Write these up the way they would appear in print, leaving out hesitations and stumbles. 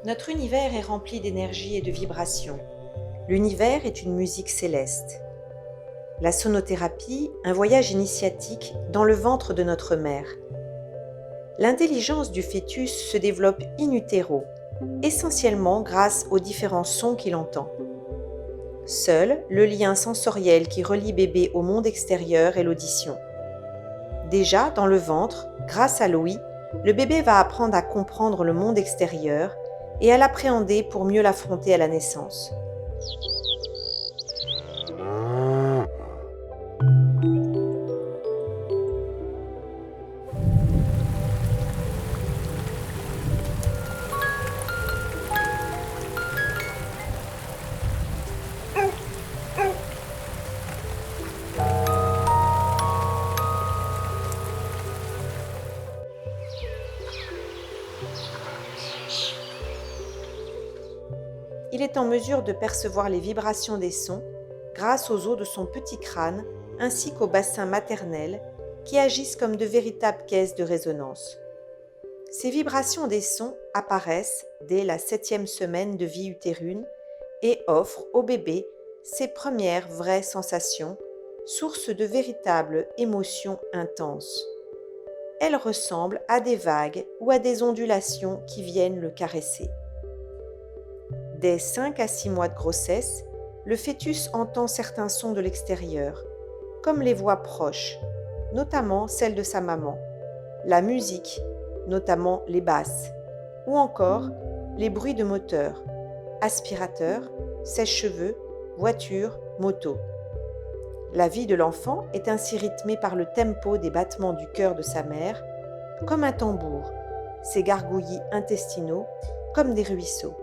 Notre univers est rempli d'énergie et de vibrations. L'univers est une musique céleste. La sonothérapie, un voyage initiatique dans le ventre de notre mère. L'intelligence du fœtus se développe in utero, essentiellement grâce aux différents sons qu'il entend. Seul le lien sensoriel qui relie bébé au monde extérieur est l'audition. Déjà dans le ventre, grâce à l'ouïe, le bébé va apprendre à comprendre le monde extérieur et à l'appréhender pour mieux l'affronter à la naissance. Il est en mesure de percevoir les vibrations des sons grâce aux os de son petit crâne ainsi qu'au bassin maternel qui agissent comme de véritables caisses de résonance. Ces vibrations des sons apparaissent dès la 7e semaine de vie utérine et offrent au bébé ses premières vraies sensations, source de véritables émotions intenses. Elles ressemblent à des vagues ou à des ondulations qui viennent le caresser. Dès 5 à 6 mois de grossesse, le fœtus entend certains sons de l'extérieur, comme les voix proches, notamment celles de sa maman, la musique, notamment les basses, ou encore les bruits de moteur, aspirateur, sèche-cheveux, voiture, moto. La vie de l'enfant est ainsi rythmée par le tempo des battements du cœur de sa mère, comme un tambour, ses gargouillis intestinaux, comme des ruisseaux.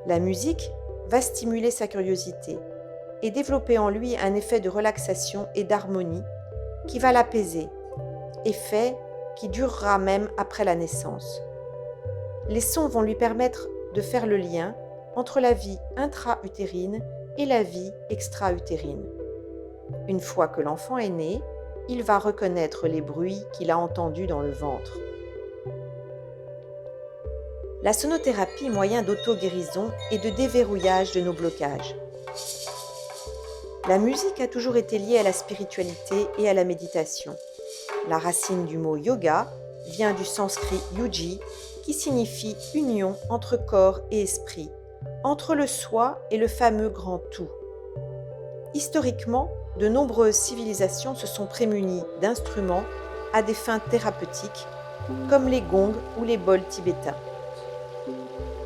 La musique va stimuler sa curiosité et développer en lui un effet de relaxation et d'harmonie qui va l'apaiser, effet qui durera même après la naissance. Les sons vont lui permettre de faire le lien entre la vie intra-utérine et la vie extra-utérine. Une fois que l'enfant est né, il va reconnaître les bruits qu'il a entendus dans le ventre. La sonothérapie, moyen d'auto-guérison et de déverrouillage de nos blocages. La musique a toujours été liée à la spiritualité et à la méditation. La racine du mot yoga vient du sanskrit yuji, qui signifie union entre corps et esprit, entre le soi et le fameux grand tout. Historiquement, de nombreuses civilisations se sont prémunies d'instruments à des fins thérapeutiques, comme les gongs ou les bols tibétains.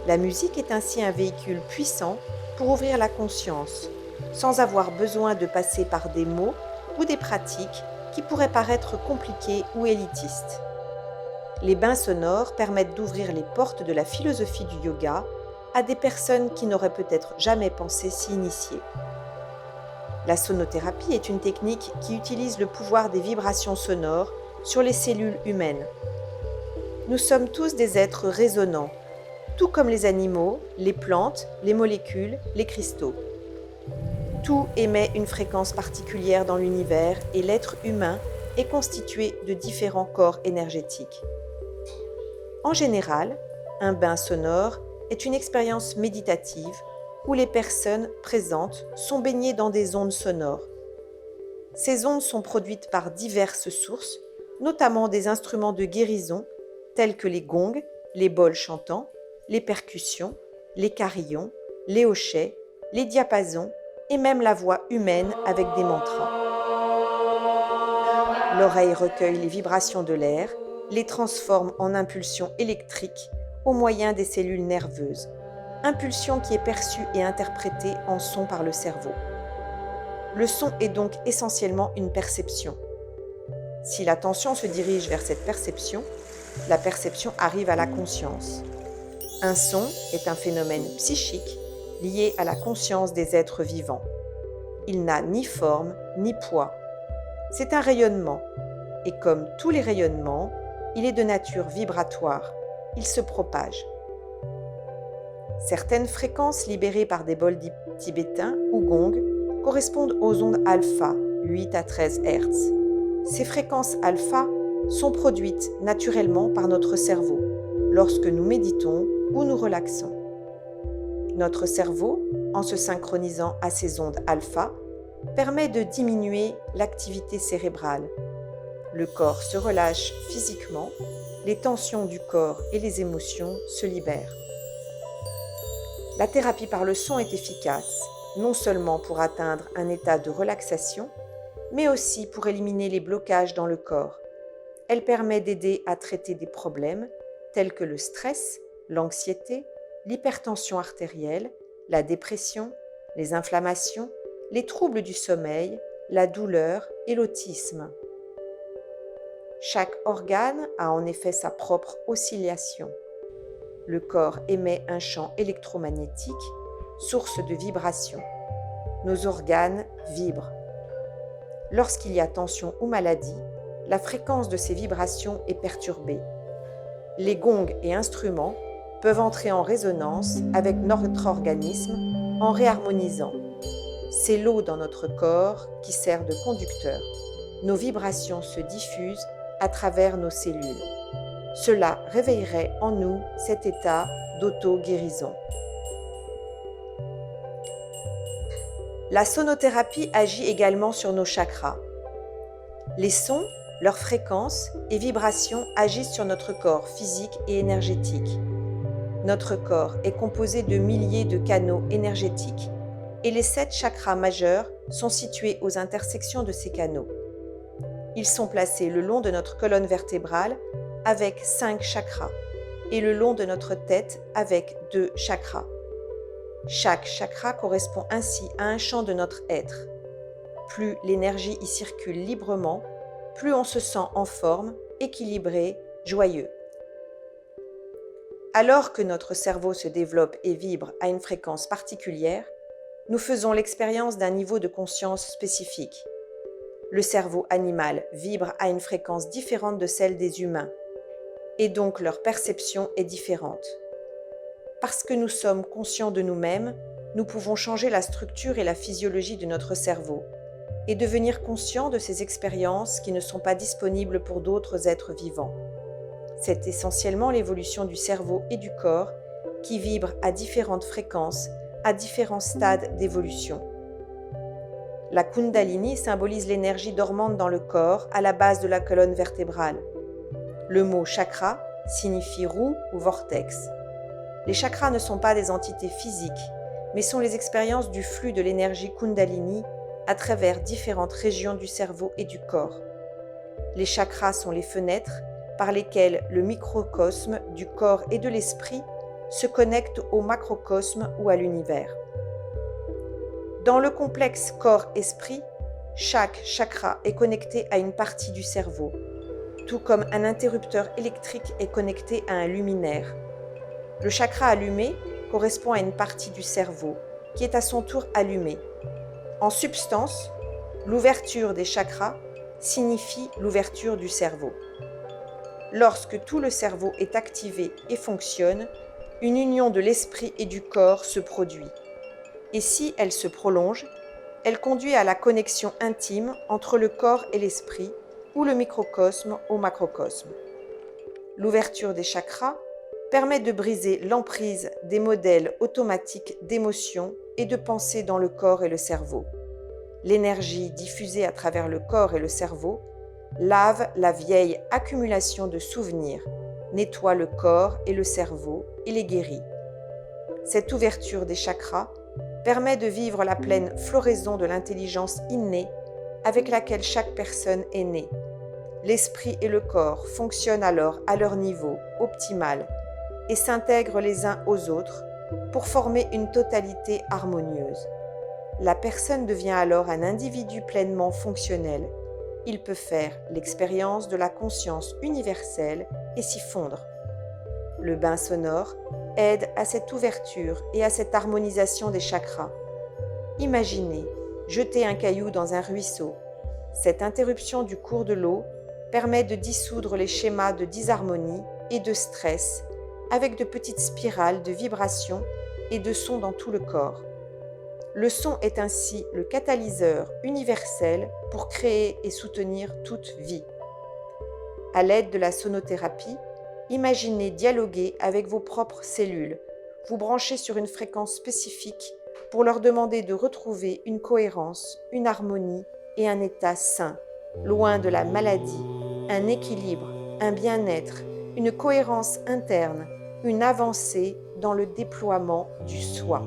La musique est ainsi un véhicule puissant pour ouvrir la conscience, sans avoir besoin de passer par des mots ou des pratiques qui pourraient paraître compliquées ou élitistes. Les bains sonores permettent d'ouvrir les portes de la philosophie du yoga à des personnes qui n'auraient peut-être jamais pensé s'y initier. La sonothérapie est une technique qui utilise le pouvoir des vibrations sonores sur les cellules humaines. Nous sommes tous des êtres résonnants, tout comme les animaux, les plantes, les molécules, les cristaux. Tout émet une fréquence particulière dans l'univers et l'être humain est constitué de différents corps énergétiques. En général, un bain sonore est une expérience méditative où les personnes présentes sont baignées dans des ondes sonores. Ces ondes sont produites par diverses sources, notamment des instruments de guérison tels que les gongs, les bols chantants, les percussions, les carillons, les hochets, les diapasons et même la voix humaine avec des mantras. L'oreille recueille les vibrations de l'air, les transforme en impulsions électriques au moyen des cellules nerveuses, impulsion qui est perçue et interprétée en son par le cerveau. Le son est donc essentiellement une perception. Si l'attention se dirige vers cette perception, la perception arrive à la conscience. Un son est un phénomène psychique lié à la conscience des êtres vivants. Il n'a ni forme ni poids. C'est un rayonnement, et comme tous les rayonnements, il est de nature vibratoire. Il se propage. Certaines fréquences libérées par des bols tibétains ou gongs correspondent aux ondes alpha, 8 à 13 Hz. Ces fréquences alpha sont produites naturellement par notre cerveau lorsque nous méditons ou nous relaxons. Notre cerveau, en se synchronisant à ces ondes alpha, permet de diminuer l'activité cérébrale. Le corps se relâche physiquement, les tensions du corps et les émotions se libèrent. La thérapie par le son est efficace, non seulement pour atteindre un état de relaxation, mais aussi pour éliminer les blocages dans le corps. Elle permet d'aider à traiter des problèmes tels que le stress, l'anxiété, l'hypertension artérielle, la dépression, les inflammations, les troubles du sommeil, la douleur et l'autisme. Chaque organe a en effet sa propre oscillation. Le corps émet un champ électromagnétique, source de vibration. Nos organes vibrent. Lorsqu'il y a tension ou maladie, la fréquence de ces vibrations est perturbée. Les gongs et instruments peuvent entrer en résonance avec notre organisme en réharmonisant. C'est l'eau dans notre corps qui sert de conducteur. Nos vibrations se diffusent à travers nos cellules. Cela réveillerait en nous cet état d'auto-guérison. La sonothérapie agit également sur nos chakras. Les sons, leurs fréquences et vibrations agissent sur notre corps physique et énergétique. Notre corps est composé de milliers de canaux énergétiques et les 7 chakras majeurs sont situés aux intersections de ces canaux. Ils sont placés le long de notre colonne vertébrale avec 5 chakras et le long de notre tête avec 2 chakras. Chaque chakra correspond ainsi à un champ de notre être. Plus l'énergie y circule librement, plus on se sent en forme, équilibré, joyeux. Alors que notre cerveau se développe et vibre à une fréquence particulière, nous faisons l'expérience d'un niveau de conscience spécifique. Le cerveau animal vibre à une fréquence différente de celle des humains, et donc leur perception est différente. Parce que nous sommes conscients de nous-mêmes, nous pouvons changer la structure et la physiologie de notre cerveau et devenir conscients de ces expériences qui ne sont pas disponibles pour d'autres êtres vivants. C'est essentiellement l'évolution du cerveau et du corps qui vibrent à différentes fréquences, à différents stades d'évolution. La Kundalini symbolise l'énergie dormante dans le corps à la base de la colonne vertébrale. Le mot chakra signifie roue ou vortex. Les chakras ne sont pas des entités physiques, mais sont les expériences du flux de l'énergie Kundalini à travers différentes régions du cerveau et du corps. Les chakras sont les fenêtres par lesquelles le microcosme du corps et de l'esprit se connecte au macrocosme ou à l'univers. Dans le complexe corps-esprit, chaque chakra est connecté à une partie du cerveau, tout comme un interrupteur électrique est connecté à un luminaire. Le chakra allumé correspond à une partie du cerveau qui est à son tour allumée. En substance, l'ouverture des chakras signifie l'ouverture du cerveau. Lorsque tout le cerveau est activé et fonctionne, une union de l'esprit et du corps se produit. Et si elle se prolonge, elle conduit à la connexion intime entre le corps et l'esprit ou le microcosme au macrocosme. L'ouverture des chakras permet de briser l'emprise des modèles automatiques d'émotions et de pensées dans le corps et le cerveau. L'énergie diffusée à travers le corps et le cerveau lave la vieille accumulation de souvenirs, nettoie le corps et le cerveau et les guérit. Cette ouverture des chakras permet de vivre la pleine floraison de l'intelligence innée avec laquelle chaque personne est née. L'esprit et le corps fonctionnent alors à leur niveau optimal et s'intègrent les uns aux autres pour former une totalité harmonieuse. La personne devient alors un individu pleinement fonctionnel. Il peut faire l'expérience de la conscience universelle et s'y fondre. Le bain sonore aide à cette ouverture et à cette harmonisation des chakras. Imaginez jeter un caillou dans un ruisseau. Cette interruption du cours de l'eau permet de dissoudre les schémas de disharmonie et de stress avec de petites spirales de vibrations et de sons dans tout le corps. Le son est ainsi le catalyseur universel pour créer et soutenir toute vie. À l'aide de la sonothérapie, Imaginez dialoguer avec vos propres cellules, vous branchez sur une fréquence spécifique pour leur demander de retrouver une cohérence, une harmonie et un état sain, loin de la maladie, un équilibre, un bien-être, une cohérence interne, une avancée dans le déploiement du soi.